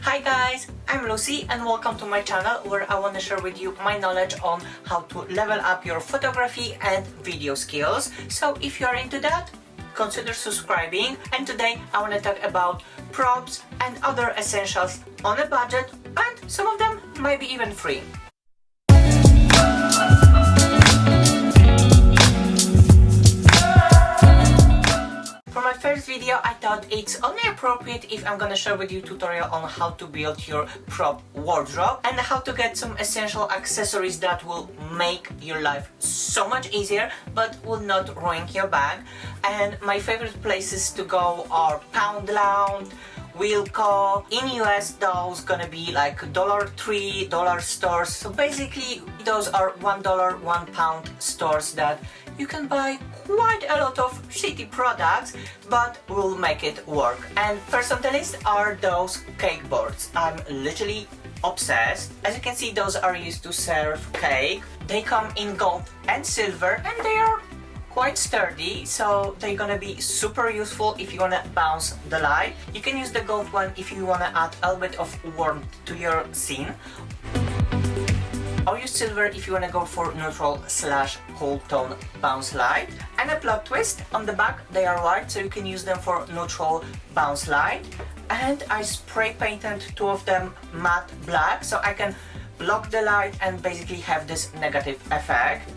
Hi guys, I'm Lucy and welcome to my channel where I want to share with you my knowledge on how to level up your photography and video skills. So if you're into that, consider subscribing, and today I want to talk about props and other essentials on a budget, and some of them might be even free. For my first video, I thought it's only appropriate if I'm gonna share with you a tutorial on how to build your prop wardrobe and how to get some essential accessories that will make your life so much easier but will not ruin your bag. And my favorite places to go are Poundland, Wilco. In US, those gonna be like $3 stores. So basically, those are $1, £1 stores that you can buy quite a lot of shitty products, but will make it work. And first on the list are those cake boards. I'm literally obsessed. As you can see, those are used to serve cake. They come in gold and silver, and they are quite sturdy, so they're gonna be super useful if you wanna bounce the light. You can use the gold one if you wanna add a little bit of warmth to your scene, or use silver if you wanna go for neutral / cool tone bounce light. And a plot twist, on the back they are white, so you can use them for neutral bounce light. And I spray painted two of them matte black, so I can block the light and basically have this negative effect.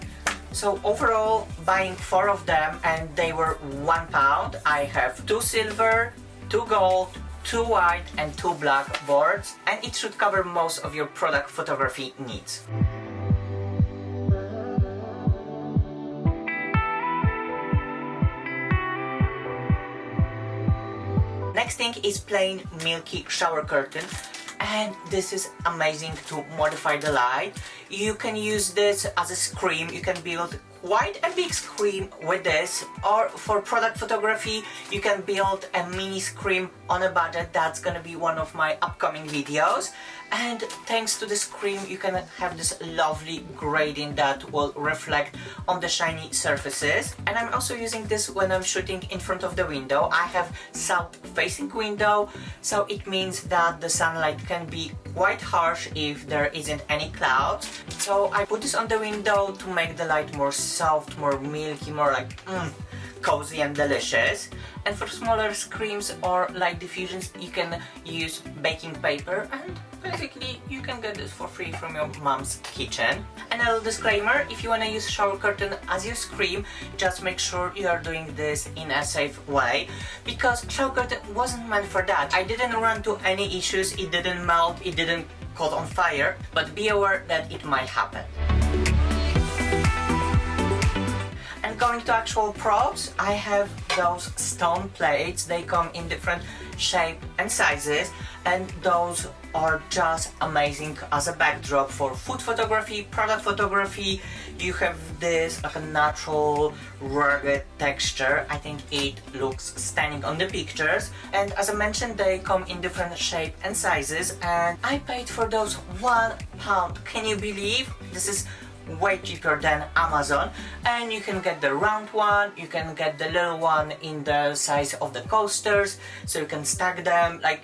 So overall, buying 4 of them, and they were £1. I have 2 silver, 2 gold, 2 white and 2 black boards, and it should cover most of your product photography needs. Next thing is plain milky shower curtain. And this is amazing to modify the light. You can use this as a screen. You can build quite a big screen with this, or for product photography you can build a mini screen on a budget. That's gonna be one of my upcoming videos. And thanks to the screen you can have this lovely grading that will reflect on the shiny surfaces. And I'm also using this when I'm shooting in front of the window. I have south facing window, so it means that the sunlight can be quite harsh if there isn't any clouds. So I put this on the window to make the light more soft, more milky, more like cozy and delicious. And for smaller screens or light diffusions you can use baking paper, and basically you can get this for free from your mom's kitchen. And a little disclaimer, if you want to use shower curtain as your screen, just make sure you are doing this in a safe way, because shower curtain wasn't meant for that. I didn't run into any issues, it didn't melt, it didn't caught on fire, but be aware that it might happen. And going to actual props, I have those stone plates. They come in different shape and sizes, and those are just amazing as a backdrop for food photography, product photography. You have this like a natural rugged texture. I think it looks stunning on the pictures. And as I mentioned, they come in different shape and sizes, and I paid for those £1. Can you believe? This is way cheaper than Amazon. And you can get the round one, you can get the little one in the size of the coasters, so you can stack them. Like,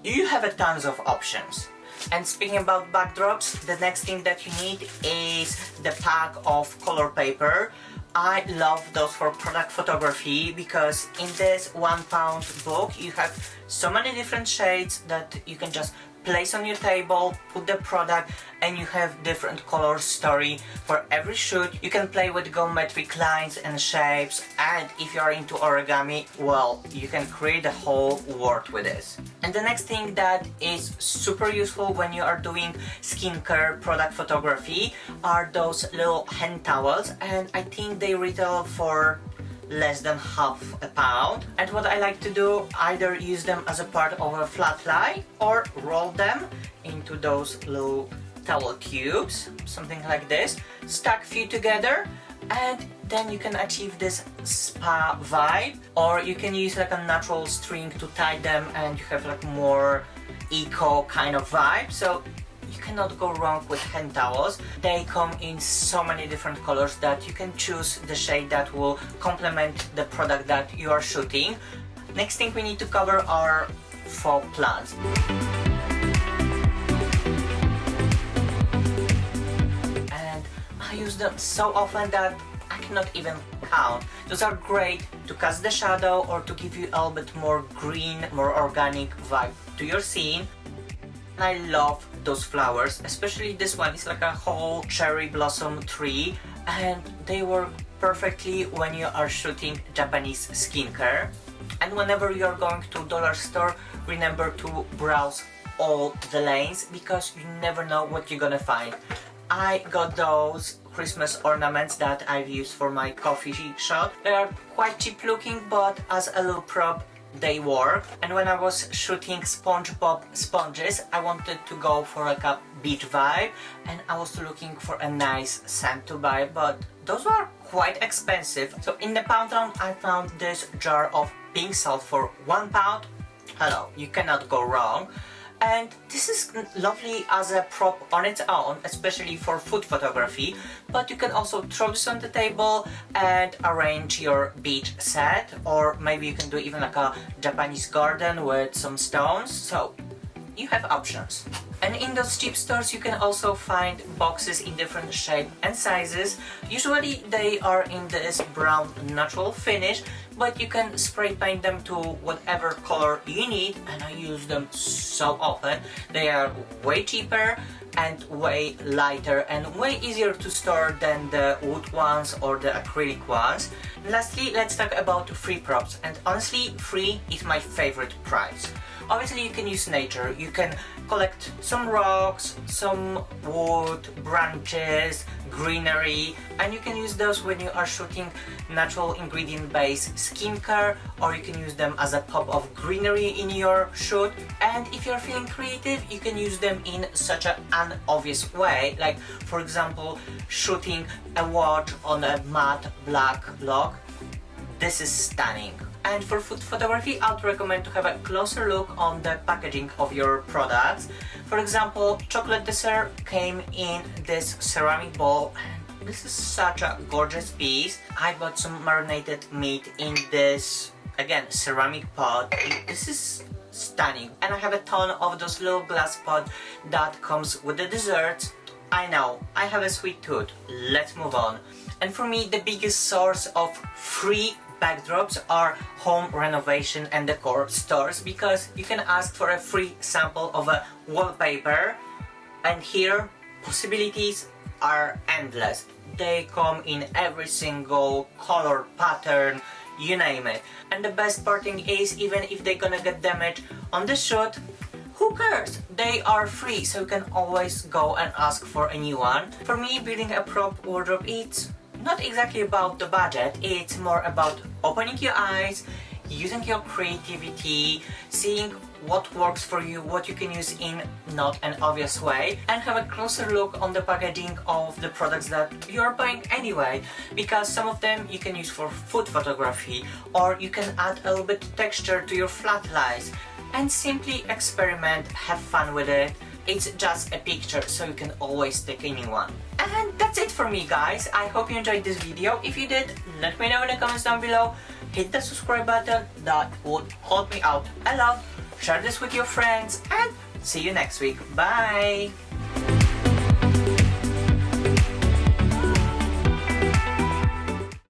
you have a tons of options. And speaking about backdrops, the next thing that you need is the pack of color paper. I love those for product photography because in this £1 book you have so many different shades that you can just place on your table, put the product, and you have different color story for every shoot. You can play with geometric lines and shapes, and if you are into origami, well, you can create a whole world with this. And the next thing that is super useful when you are doing skincare product photography are those little hand towels, and I think they retail for less than £1/2. And what I like to do, either use them as a part of a flat lie or roll them into those little towel cubes, something like this, stack few together, and then you can achieve this spa vibe. Or you can use like a natural string to tie them and you have like more eco kind of vibe. So you cannot go wrong with hand towels. They come in so many different colors that you can choose the shade that will complement the product that you are shooting. Next thing we need to cover are faux plants. them so often that I cannot even count. Those are great to cast the shadow or to give you a little bit more green, more organic vibe to your scene. And I love those flowers, especially this one. It's like a whole cherry blossom tree, and they work perfectly when you are shooting Japanese skincare. And whenever you're going to dollar store, remember to browse all the lanes, because you never know what you're gonna find. I got those Christmas ornaments that I've used for my coffee shop. They are quite cheap looking, but as a little prop they work. And when I was shooting SpongeBob sponges, I wanted to go for like a beach vibe, and I was looking for a nice sand to buy, but those were quite expensive. So in the pound round I found this jar of pink salt for £1. Hello, you cannot go wrong. And this is lovely as a prop on its own, especially for food photography, but you can also throw this on the table and arrange your beach set, or maybe you can do even like a Japanese garden with some stones, so you have options. And in those cheap stores you can also find boxes in different shapes and sizes. Usually they are in this brown natural finish, but you can spray paint them to whatever color you need, and I use them so often. They are way cheaper and way lighter and way easier to store than the wood ones or the acrylic ones. Lastly, let's talk about free props, and honestly, free is my favorite price. Obviously you can use nature, you can collect some rocks, some wood, branches, greenery, and you can use those when you are shooting natural ingredient based skincare, or you can use them as a pop of greenery in your shoot. And if you're feeling creative, you can use them in such an unobvious way, like for example shooting a watch on a matte black log. This is stunning. And for food photography, I would recommend to have a closer look on the packaging of your products. For example, chocolate dessert came in this ceramic bowl, and this is such a gorgeous piece. I bought some marinated meat in this, again, ceramic pot. This is stunning. And I have a ton of those little glass pots that comes with the desserts. I know, I have a sweet tooth. Let's move on. And for me, the biggest source of free backdrops are home renovation and decor stores, because you can ask for a free sample of a wallpaper, and here possibilities are endless. They come in every single color, pattern, you name it. And the best part thing is, even if they're gonna get damaged on the shoot, who cares? They are free, so you can always go and ask for a new one. For me, building a prop wardrobe, it's not exactly about the budget, it's more about opening your eyes, using your creativity, seeing what works for you, what you can use in not an obvious way, and have a closer look on the packaging of the products that you're buying anyway, because some of them you can use for food photography, or you can add a little bit of texture to your flat lies, and simply experiment, have fun with it. It's just a picture, so you can always take a new one. And that's it for me, guys. I hope you enjoyed this video. If you did, let me know in the comments down below. Hit the subscribe button, that would help me out a lot. Share this with your friends, and see you next week. Bye!